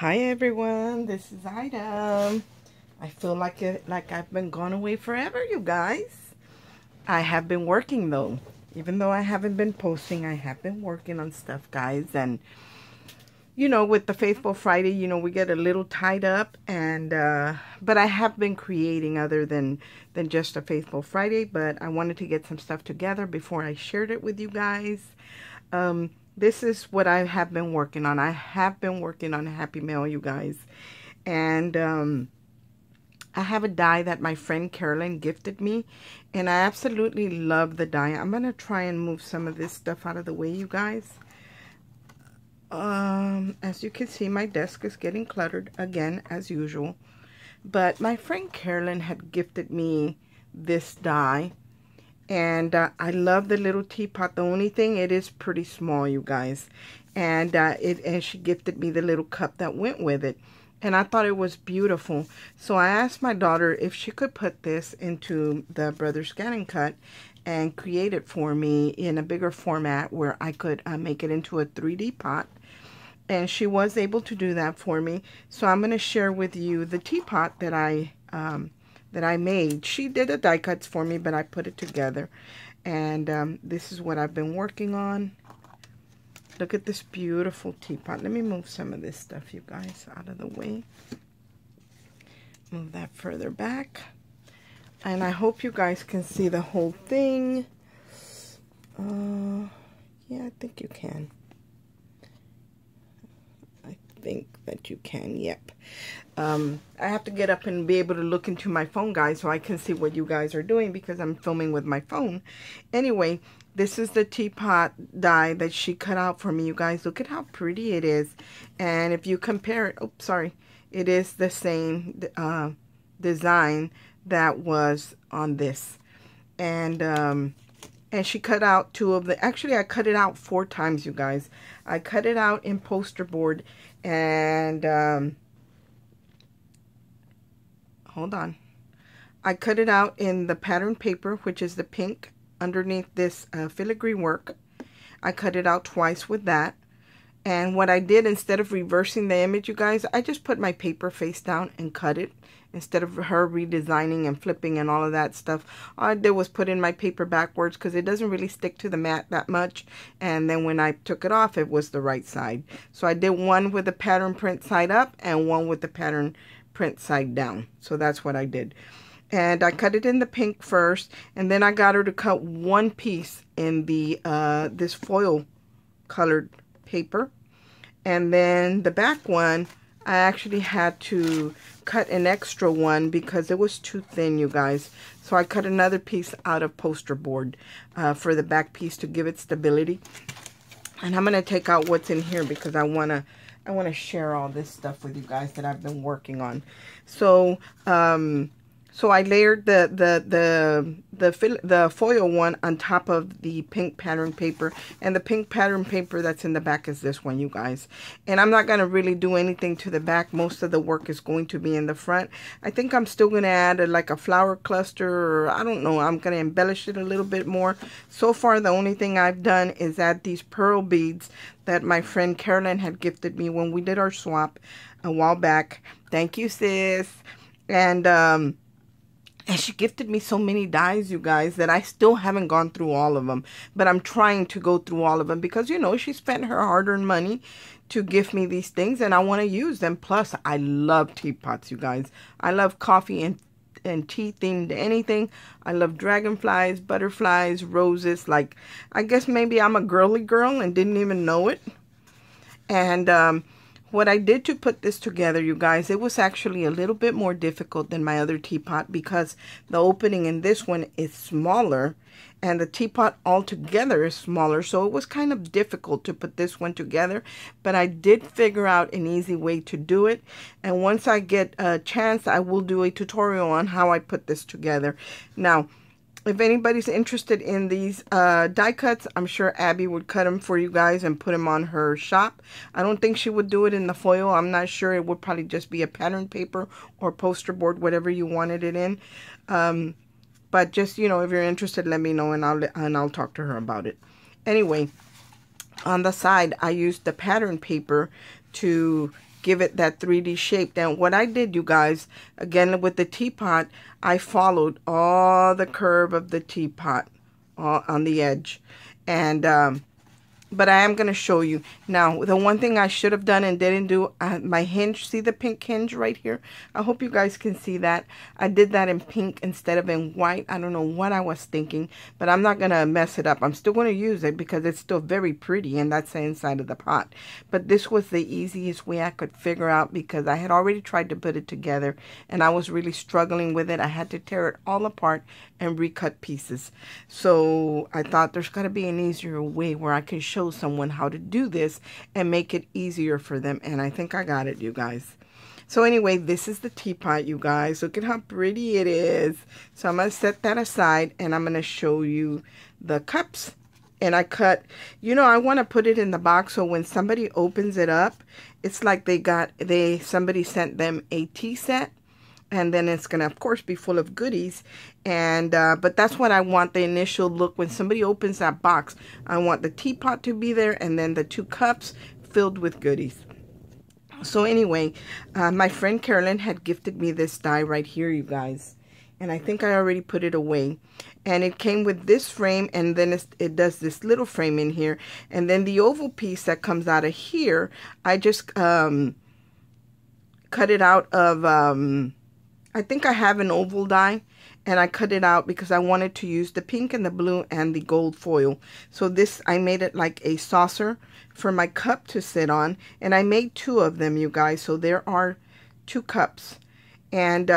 Hi everyone, this is Ida. I feel like I've been gone away forever, you guys. I have been working though. Even though I haven't been posting, I have been working on stuff, guys. And you know, with the Faithful Friday, you know, we get a little tied up, and but I have been creating other than just a Faithful Friday. But I wanted to get some stuff together before I shared it with you guys. This is what I have been working on. I have been working on a Happy Mail, you guys. And I have a die that my friend Carolyn gifted me. And I absolutely love the die. I'm going to try and move some of this stuff out of the way, you guys. As you can see, my desk is getting cluttered again, as usual. But my friend Carolyn had gifted me this die. And I love the little teapot. The only thing, it is pretty small, you guys. And she gifted me the little cup that went with it. And I thought it was beautiful. So I asked my daughter if she could put this into the Brother ScanNCut and create it for me in a bigger format where I could make it into a 3D pot. And she was able to do that for me. So I'm going to share with you the teapot that I made. She did the die cuts for me, but I put it together. And this is what I've been working on. Look at this beautiful teapot. Let me move some of this stuff, you guys, out of the way. Move that further back. And I hope you guys can see the whole thing. Yeah, I think you can. I think that you can, yep. I have to get up and be able to look into my phone, guys, so I can see what you guys are doing because I'm filming with my phone. Anyway, this is the teapot die that she cut out for me, you guys. Look at how pretty it is. And if you compare it, oh, sorry, it is the same design that was on this. And she cut out two of the, actually I cut it out 4 times, you guys. I cut it out in poster board and hold on. I cut it out in the pattern paper, which is the pink underneath this filigree work. I cut it out twice with that. And what I did, instead of reversing the image, you guys, I just put my paper face down and cut it. Instead of her redesigning and flipping and all of that stuff, all I did was put in my paper backwards because it doesn't really stick to the mat that much. And then when I took it off, it was the right side. So I did one with the pattern print side up and one with the pattern print side down. So that's what I did. And I cut it in the pink first, and then I got her to cut one piece in the this foil colored paper. And then the back one, I actually had to cut an extra one because it was too thin, you guys. So I cut another piece out of poster board for the back piece to give it stability. And I'm going to take out what's in here because I want to share all this stuff with you guys that I've been working on. So so I layered the foil one on top of the pink pattern paper. And the pink pattern paper that's in the back is this one, you guys. And I'm not going to really do anything to the back. Most of the work is going to be in the front. I think I'm still going to add like a flower cluster, or I don't know. I'm going to embellish it a little bit more. So far, the only thing I've done is add these pearl beads that my friend Carolyn had gifted me when we did our swap a while back. Thank you, sis. And she gifted me so many dies, you guys, that I still haven't gone through all of them. But I'm trying to go through all of them because, you know, she spent her hard-earned money to gift me these things, and I want to use them. Plus, I love teapots, you guys. I love coffee and tea-themed anything. I love dragonflies, butterflies, roses. Like, I guess maybe I'm a girly girl and didn't even know it. And what I did to put this together, you guys, it was actually a little bit more difficult than my other teapot because the opening in this one is smaller and the teapot altogether is smaller. So it was kind of difficult to put this one together, but I did figure out an easy way to do it. And once I get a chance, I will do a tutorial on how I put this together. Now, if anybody's interested in these die cuts, I'm sure Abby would cut them for you guys and put them on her shop. I don't think she would do it in the foil. I'm not sure. It would probably just be a pattern paper or poster board, whatever you wanted it in. But just, you know, if you're interested, let me know and I'll talk to her about it. Anyway, on the side, I used the pattern paper to give it that 3D shape. Now, what I did, you guys, again with the teapot, I followed all the curve of the teapot on the edge. And but I am going to show you. Now, the one thing I should have done and didn't do, my hinge, see the pink hinge right here? I hope you guys can see that. I did that in pink instead of in white. I don't know what I was thinking, but I'm not going to mess it up. I'm still going to use it because it's still very pretty, and that's the inside of the pot. But this was the easiest way I could figure out because I had already tried to put it together, and I was really struggling with it. I had to tear it all apart and recut pieces. So I thought there's got to be an easier way where I can show someone how to do this and make it easier for them, and I think I got it, you guys. So anyway, this is the teapot, you guys. Look at how pretty it is. So I'm going to set that aside, and I'm going to show you the cups. And I cut, you know, I want to put it in the box so when somebody opens it up, it's like somebody sent them a tea set. And then it's going to, of course, be full of goodies. And but that's what I want, the initial look. When somebody opens that box, I want the teapot to be there and then the 2 cups filled with goodies. So anyway, my friend Carolyn had gifted me this die right here, you guys. And I think I already put it away. And it came with this frame, and then it does this little frame in here. And then the oval piece that comes out of here, I just cut it out of... I think I have an oval die, and I cut it out because I wanted to use the pink and the blue and the gold foil. So this, I made it like a saucer for my cup to sit on, and I made 2 of them, you guys. So there are 2 cups. And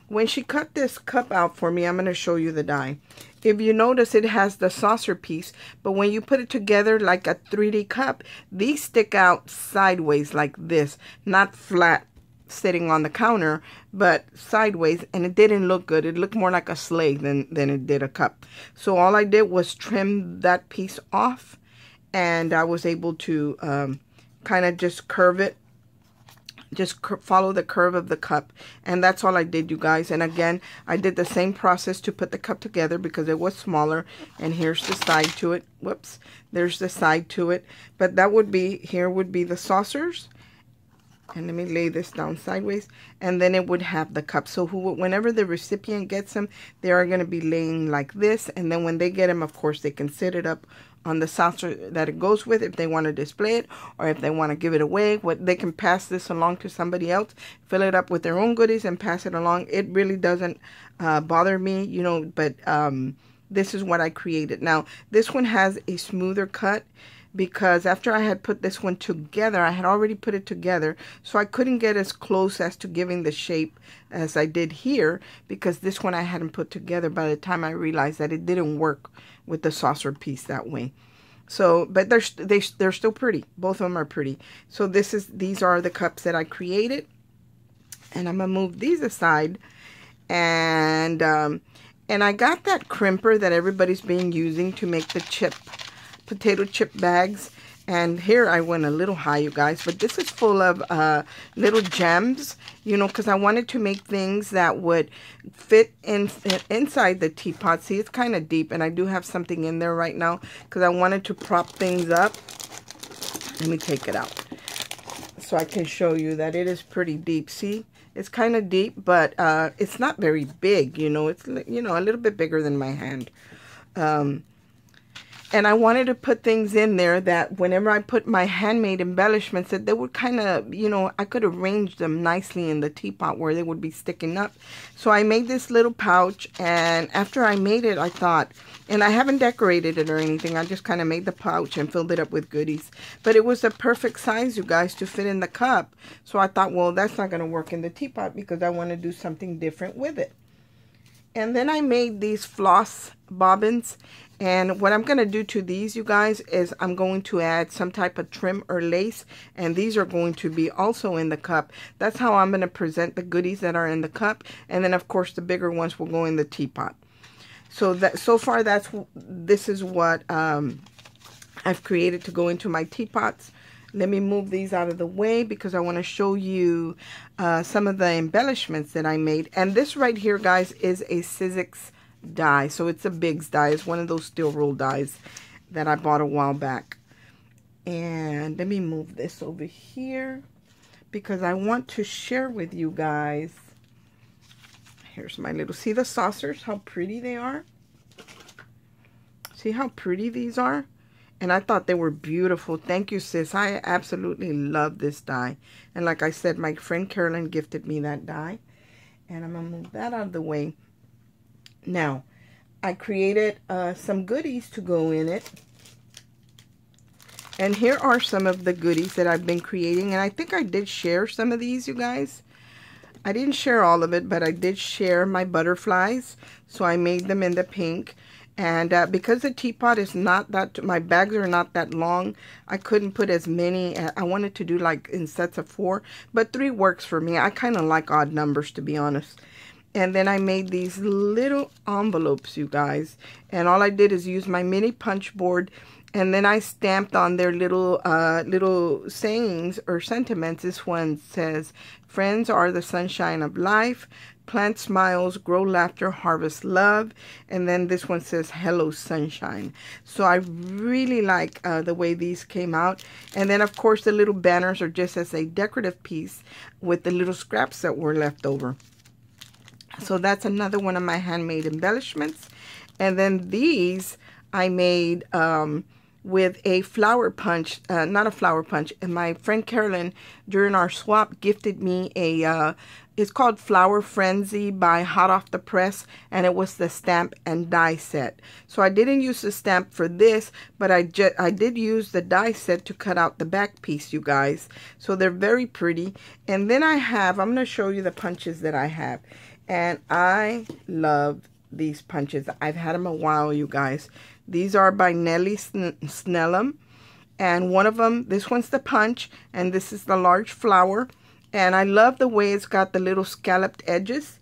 when she cut this cup out for me, I'm going to show you the die. If you notice, it has the saucer piece, but when you put it together like a 3D cup, these stick out sideways like this, not flat sitting on the counter, but sideways, and it didn't look good. It looked more like a sleigh than it did a cup. So all I did was trim that piece off, and I was able to kind of just curve it, just follow the curve of the cup, and that's all I did, you guys. And again, I did the same process to put the cup together because it was smaller, and here's the side to it. Whoops, there's the side to it. But that would be, here would be the saucers. And let me lay this down sideways. And then it would have the cup. So whenever the recipient gets them, they are going to be laying like this. And then when they get them, of course, they can sit it up on the saucer that it goes with if they want to display it. Or if they want to give it away, they can pass this along to somebody else. Fill it up with their own goodies and pass it along. It really doesn't bother me, you know. But this is what I created. Now, this one has a smoother cut, because after I had put this one together, I had already put it together, so I couldn't get as close as to giving the shape as I did here, because this one I hadn't put together by the time I realized that it didn't work with the saucer piece that way. So, but they're still pretty. Both of them are pretty. So these are the cups that I created, and I'm gonna move these aside, and I got that crimper that everybody's been using to make the potato chip bags. And here I went a little high, you guys, but this is full of little gems, you know, because I wanted to make things that would fit inside the teapot. See, it's kind of deep, and I do have something in there right now because I wanted to prop things up. Let me take it out so I can show you that it is pretty deep. See, it's kind of deep, but it's not very big, you know. It's, you know, a little bit bigger than my hand. And I wanted to put things in there that whenever I put my handmade embellishments, that they would kind of, you know, I could arrange them nicely in the teapot where they would be sticking up. So I made this little pouch, and after I made it, I thought, and I haven't decorated it or anything, I just kind of made the pouch and filled it up with goodies. But it was the perfect size, you guys, to fit in the cup. So I thought, well, that's not going to work in the teapot because I want to do something different with it. And then I made these floss bobbins. And what I'm going to do to these, you guys, is I'm going to add some type of trim or lace. And these are going to be also in the cup. That's how I'm going to present the goodies that are in the cup. And then, of course, the bigger ones will go in the teapot. So far, this is what I've created to go into my teapots. Let me move these out of the way because I want to show you some of the embellishments that I made. And this right here, guys, is a Sizzix die. So it's a Biggs die. It's one of those steel roll dies that I bought a while back. And let me move this over here. because I want to share with you guys. Here's my little, see the saucers, how pretty they are? See how pretty these are? And I thought they were beautiful. Thank you, sis. I absolutely love this die. And like I said, my friend Carolyn gifted me that die. And I'm going to move that out of the way. Now, I created some goodies to go in it. And here are some of the goodies that I've been creating. And I think I did share some of these, you guys. I didn't share all of it, but I did share my butterflies. So I made them in the pink. And because the teapot is not that, my bags are not that long, I couldn't put as many. I wanted to do like in sets of 4, but 3 works for me. I kind of like odd numbers, to be honest. And then I made these little envelopes, you guys. And all I did is use my mini punch board. And then I stamped on their little sayings or sentiments. This one says, friends are the sunshine of life. Plant smiles, grow laughter, harvest love. And then this one says, hello, sunshine. So I really like the way these came out. And then, of course, the little banners are just as a decorative piece with the little scraps that were left over. So that's another one of my handmade embellishments. And then these I made with a flower punch, not a flower punch. And my friend Carolyn, during our swap, gifted me a, it's called Flower Frenzy by Hot Off the Press. And it was the stamp and die set. So I didn't use the stamp for this, but I did use the die set to cut out the back piece, you guys. So they're very pretty. And then I have, I'm going to show you the punches that I have. And I love these punches. I've had them a while, you guys. These are by Nellie Snellum. And one of them, this one's the punch. And this is the large flower. And I love the way it's got the little scalloped edges.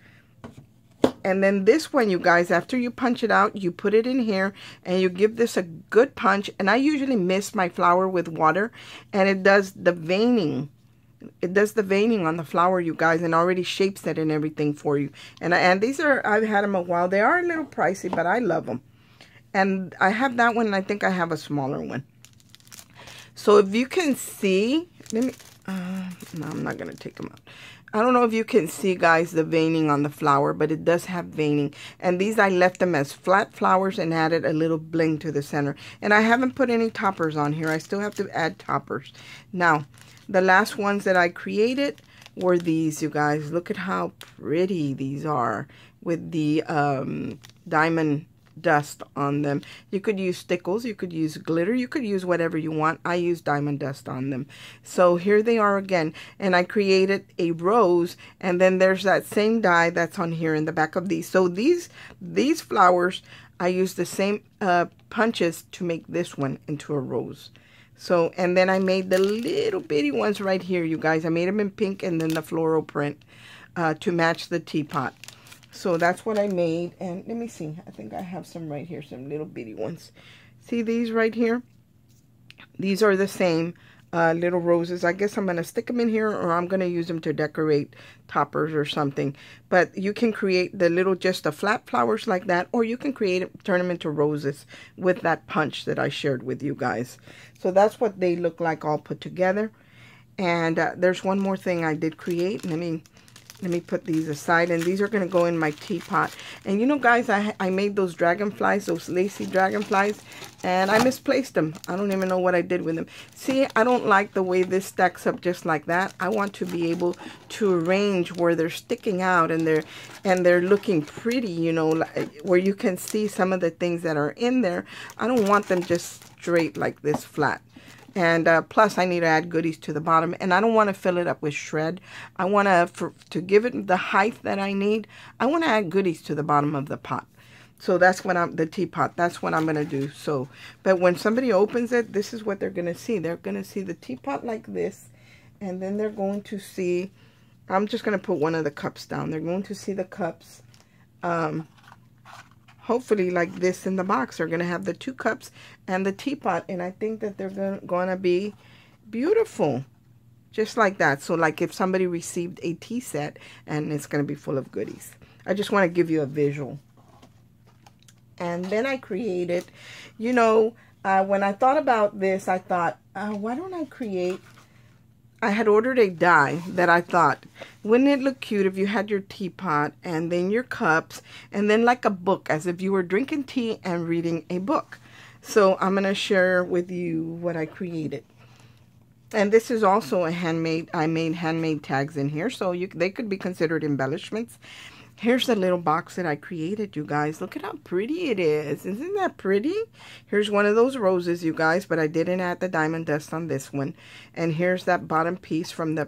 And then this one, you guys, after you punch it out, you put it in here. And you give this a good punch. And I usually mist my flower with water. And it does the veining. It does the veining on the flower, you guys, and already shapes it and everything for you. And these are, I've had them a while. They are a little pricey, but I love them. And I have that one, and I think I have a smaller one. So if you can see, let me, no, I'm not going to take them out. I don't know if you can see, guys, the veining on the flower, but it does have veining. And these, I left them as flat flowers and added a little bling to the center. And I haven't put any toppers on here. I still have to add toppers. Now, the last ones that I created were these, you guys. Look at how pretty these are with the diamond dust on them. You could use stickles, you could use glitter, you could use whatever you want. I use diamond dust on them. So here they are again. And I created a rose, and then there's that same die that's on here in the back of these. So these flowers, I used the same punches to make this one into a rose. So, and then I made the little bitty ones right here, you guys. I made them in pink and then the floral print to match the teapot. So that's what I made. And let me see. I think I have some right here, some little bitty ones. See these right here? These are the same little roses. I guess I'm going to stick them in here, or I'm going to use them to decorate toppers or something. But you can create the little, just the flat flowers like that, or you can create it, turn them into roses with that punch that I shared with you guys. So that's what they look like all put together. And there's one more thing I did create. Let me put these aside, and these are going to go in my teapot. And you know, guys, I made those dragonflies, those lacy dragonflies, and I misplaced them. I don't even know what I did with them. See, I don't like the way this stacks up just like that. I want to be able to arrange where they're sticking out and they're looking pretty, you know, like, where you can see some of the things that are in there. I don't want them just straight like this flat. And plus, I need to add goodies to the bottom. And I don't want to fill it up with shred. I want to give it the height that I need. I want to add goodies to the bottom of the pot. So that's what the teapot. That's what I'm going to do. So, but when somebody opens it, this is what they're going to see. They're going to see the teapot like this. And then they're going to see, I'm just going to put one of the cups down. They're going to see the cups. Hopefully like this in the box. They're going to have the 2 cups and the teapot. And I think that they're going to be beautiful. Just like that. So like if somebody received a tea set and it's going to be full of goodies. I just want to give you a visual. And then I created, you know, when I thought about this, I thought, why don't I create I had ordered a die that I thought, wouldn't it look cute if you had your teapot and then your cups and then like a book, as if you were drinking tea and reading a book. So I'm going to share with you what I created. And this is also a handmade, I made handmade tags in here, so they could be considered embellishments. Here's the little box that I created, you guys. Look at how pretty it is. Isn't that pretty? Here's one of those roses, you guys, but I didn't add the diamond dust on this one. And here's that bottom piece from the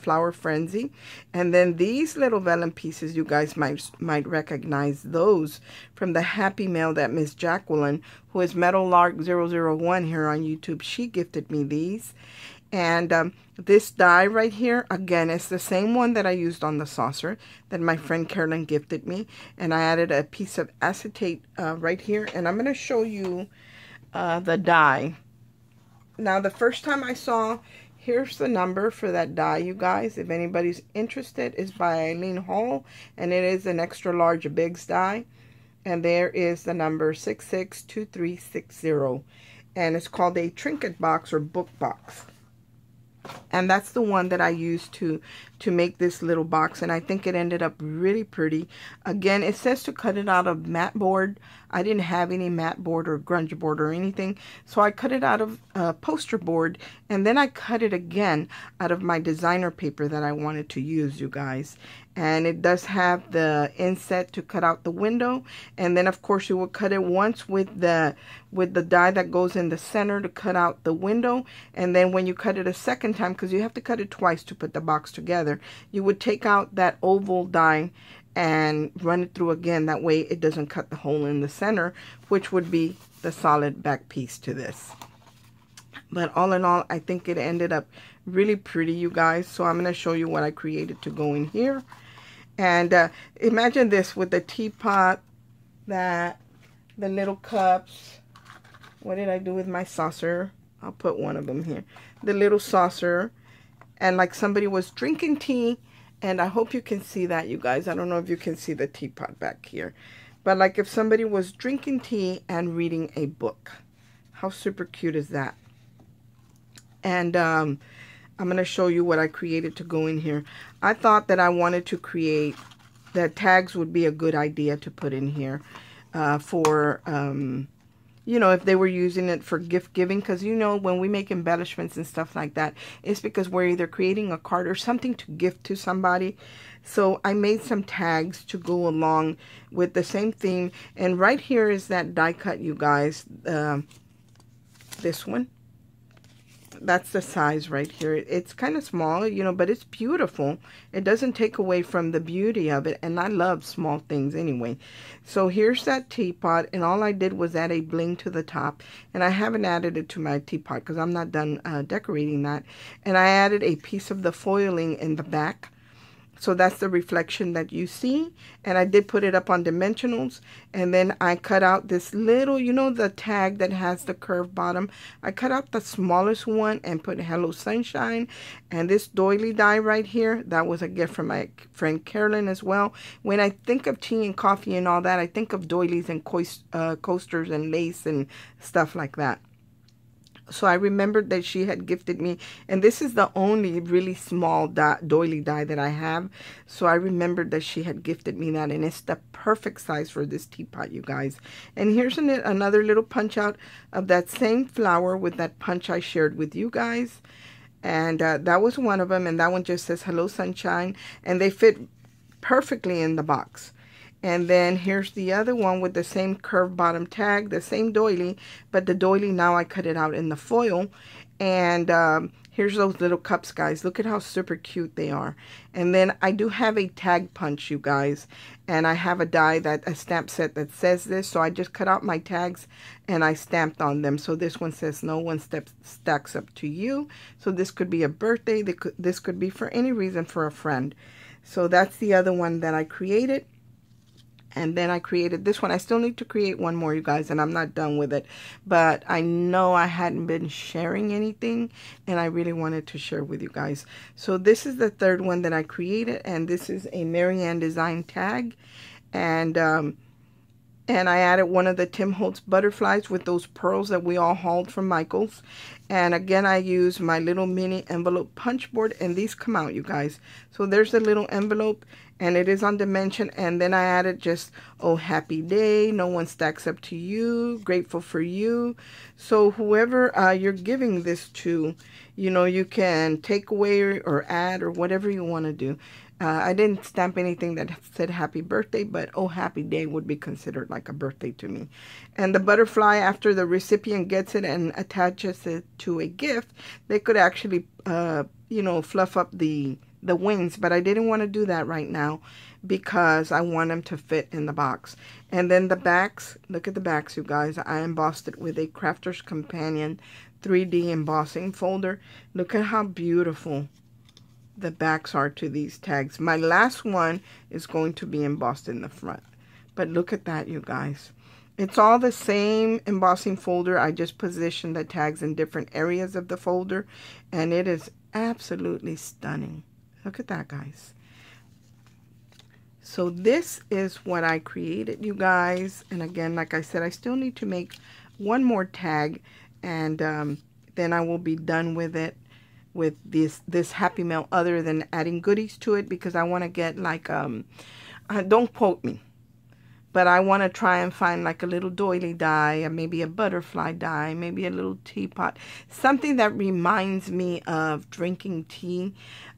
Flower Frenzy. And then these little vellum pieces, you guys might recognize those from the Happy Mail that Miss Jacqueline, who is Metal Lark 001 here on YouTube, she gifted me these. And this die right here, again, it's the same one that I used on the saucer that my friend Carolyn gifted me. And I added a piece of acetate right here. And I'm going to show you the die. Now, the first time I saw, here's the number for that die, you guys. If anybody's interested, it's by Eileen Hall. And it is an extra large Biggs die. And there is the number 662360. And it's called a trinket box or book box. And that's the one that I used to make this little box. And I think it ended up really pretty. Again, it says to cut it out of matte board. I didn't have any matte board or grunge board or anything. So I cut it out of poster board. And then I cut it again out of my designer paper that I wanted to use, you guys. And it does have the inset to cut out the window. And then, of course, you will cut it once with the die that goes in the center to cut out the window. And then when you cut it a second time, because you have to cut it twice to put the box together, you would take out that oval die and run it through again. That way it doesn't cut the hole in the center, which would be the solid back piece to this. But all in all, I think it ended up really pretty, you guys. So I'm going to show you what I created to go in here. And imagine this with the teapot, the little cups. What did I do with my saucer? I'll put one of them here. The little saucer. And like somebody was drinking tea. And I hope you can see that, you guys. I don't know if you can see the teapot back here. But like if somebody was drinking tea and reading a book. How super cute is that? And I'm going to show you what I created to go in here. I thought that I wanted to create that tags would be a good idea to put in here for, you know, if they were using it for gift giving. Because, you know, when we make embellishments and stuff like that, it's because we're either creating a card or something to gift to somebody. So I made some tags to go along with the same theme. And right here is that die cut, you guys. This one. That's the size right here. It's kind of small, you know, but it's beautiful. It doesn't take away from the beauty of it. And I love small things anyway. So here's that teapot. And all I did was add a bling to the top. And I haven't added it to my teapot because I'm not done decorating that. And I added a piece of the foiling in the back. So that's the reflection that you see. And I did put it up on dimensionals. And then I cut out this little, you know, the tag that has the curved bottom. I cut out the smallest one and put Hello Sunshine. And this doily die right here, that was a gift from my friend Carolyn as well. When I think of tea and coffee and all that, I think of doilies and coasters and lace and stuff like that. So I remembered that she had gifted me, and this is the only really small doily die that I have. So I remembered that she had gifted me that, and it's the perfect size for this teapot, you guys. And here's another little punch out of that same flower with that punch I shared with you guys. And that was one of them, and that one just says Hello Sunshine, and they fit perfectly in the box. And then here's the other one with the same curved bottom tag, the same doily, but the doily now I cut it out in the foil. And here's those little cups, guys. Look at how super cute they are. And then I do have a tag punch, you guys. And I have a stamp set that says this. So I just cut out my tags and I stamped on them. So this one says no one stacks up to you. So this could be a birthday. This could be for any reason for a friend. So that's the other one that I created. And then I created this one. I still need to create one more, you guys, and I'm not done with it. But I know I hadn't been sharing anything, and I really wanted to share with you guys. So this is the third one that I created, and this is a Marianne design tag. And I added one of the Tim Holtz butterflies with those pearls that we all hauled from Michael's. And again, I use my little mini envelope punch board, and these come out, you guys. So there's the little envelope, and it is on dimension. And then I added just, oh, happy day, no one stacks up to you, grateful for you. So whoever you're giving this to, you know, you can take away or add or whatever you want to do. I didn't stamp anything that said happy birthday, but oh, happy day would be considered like a birthday to me. And the butterfly, after the recipient gets it and attaches it to a gift, they could actually, you know, fluff up the wings. But I didn't want to do that right now because I want them to fit in the box. And then the backs, look at the backs, you guys. I embossed it with a Crafter's Companion 3D embossing folder. Look at how beautiful the backs are to these tags. My last one is going to be embossed in the front. But look at that, you guys. It's all the same embossing folder. I just positioned the tags in different areas of the folder, and it is absolutely stunning. Look at that, guys. So this is what I created, you guys. And again, like I said, I still need to make one more tag, and then I will be done with it, with this Happy Mail, other than adding goodies to it, because I want to get like, don't quote me, but I want to try and find like a little doily die, or maybe a butterfly die, maybe a little teapot, something that reminds me of drinking tea,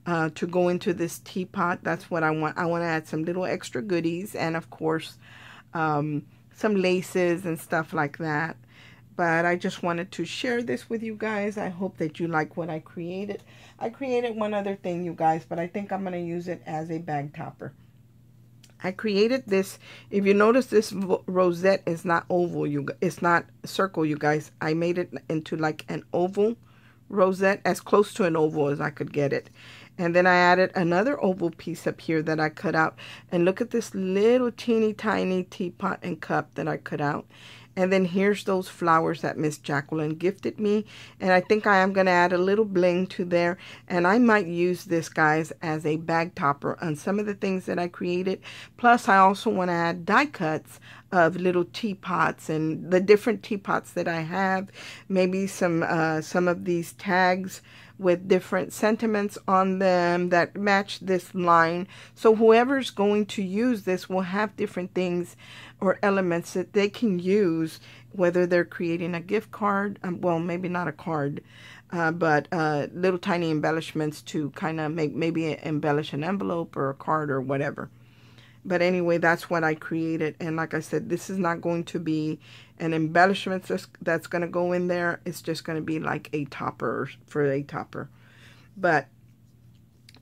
to go into this teapot. That's what I want. I want to add some little extra goodies, and of course, some laces and stuff like that. But I just wanted to share this with you guys. I hope that you like what I created. I created one other thing, you guys, but I think I'm going to use it as a bag topper. I created this. If you notice, this rosette is not oval. It's not circle, you guys. I made it into like an oval rosette, as close to an oval as I could get it. And then I added another oval piece up here that I cut out. And look at this little teeny tiny teapot and cup that I cut out. And then here's those flowers that Miss Jacqueline gifted me. And I think I am going to add a little bling to there. And I might use this, guys, as a bag topper on some of the things that I created. Plus, I also want to add die cuts of little teapots and the different teapots that I have. Maybe some of these tags with different sentiments on them that match this line. So whoever's going to use this will have different things or elements that they can use, whether they're creating a gift card, well, maybe not a card, but little tiny embellishments to kind of maybe embellish an envelope or a card or whatever. But anyway, that's what I created. And like I said, this is not going to be an embellishment that's going to go in there. It's just going to be like a topper for a topper. But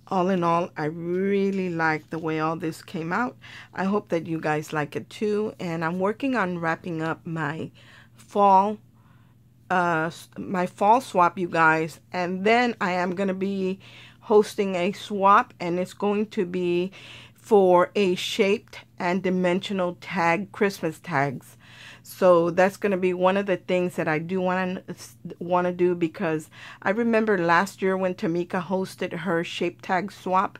all in all, I really like the way all this came out. I hope that you guys like it too. And I'm working on wrapping up my fall swap, you guys. And then I am going to be hosting a swap, and it's going to be for a shaped and dimensional tag, Christmas tags. So that's going to be one of the things that I do want to do, because I remember last year when Tamika hosted her shape tag swap.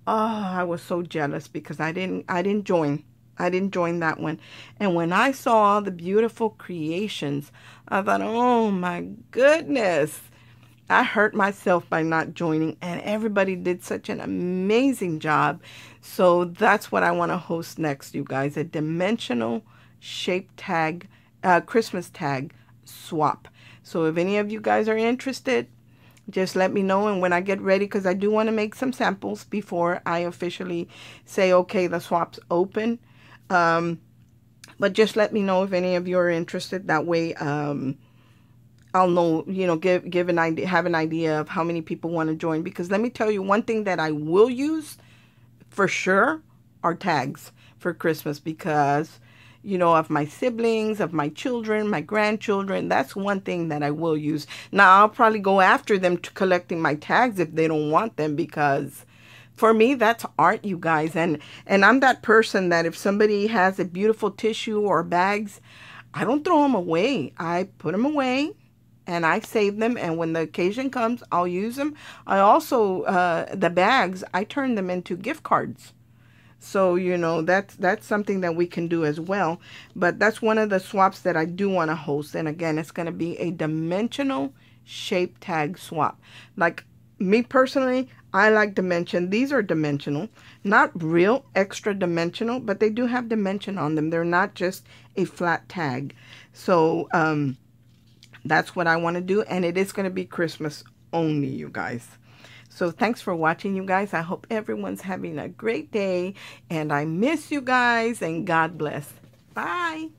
Oh, I was so jealous because I didn't join that one. And when I saw all the beautiful creations, I thought, oh my goodness, I hurt myself by not joining, and everybody did such an amazing job. So that's what I want to host next, you guys, a dimensional shape tag, Christmas tag swap. So if any of you guys are interested, just let me know. And when I get ready, because I do want to make some samples before I officially say, okay, the swap's open. But just let me know if any of you are interested. That way, I'll know, you know, give an idea, have an idea of how many people want to join. Because let me tell you, one thing that I will use for sure are tags for Christmas, because, you know, of my siblings, of my children, my grandchildren. That's one thing that I will use. Now, I'll probably go after them to collecting my tags if they don't want them, because for me, that's art, you guys. And I'm that person that if somebody has a beautiful tissue or bags, I don't throw them away. I put them away and I save them. And when the occasion comes, I'll use them. I also, the bags, I turn them into gift cards. So, you know, that's something that we can do as well. But that's one of the swaps that I do want to host. And again, it's going to be a dimensional shape tag swap. Like me personally, I like dimension. These are dimensional, not real extra dimensional, but they do have dimension on them. They're not just a flat tag. So that's what I want to do, and it is going to be Christmas only, you guys. So thanks for watching, you guys. I hope everyone's having a great day, and I miss you guys, and God bless. Bye.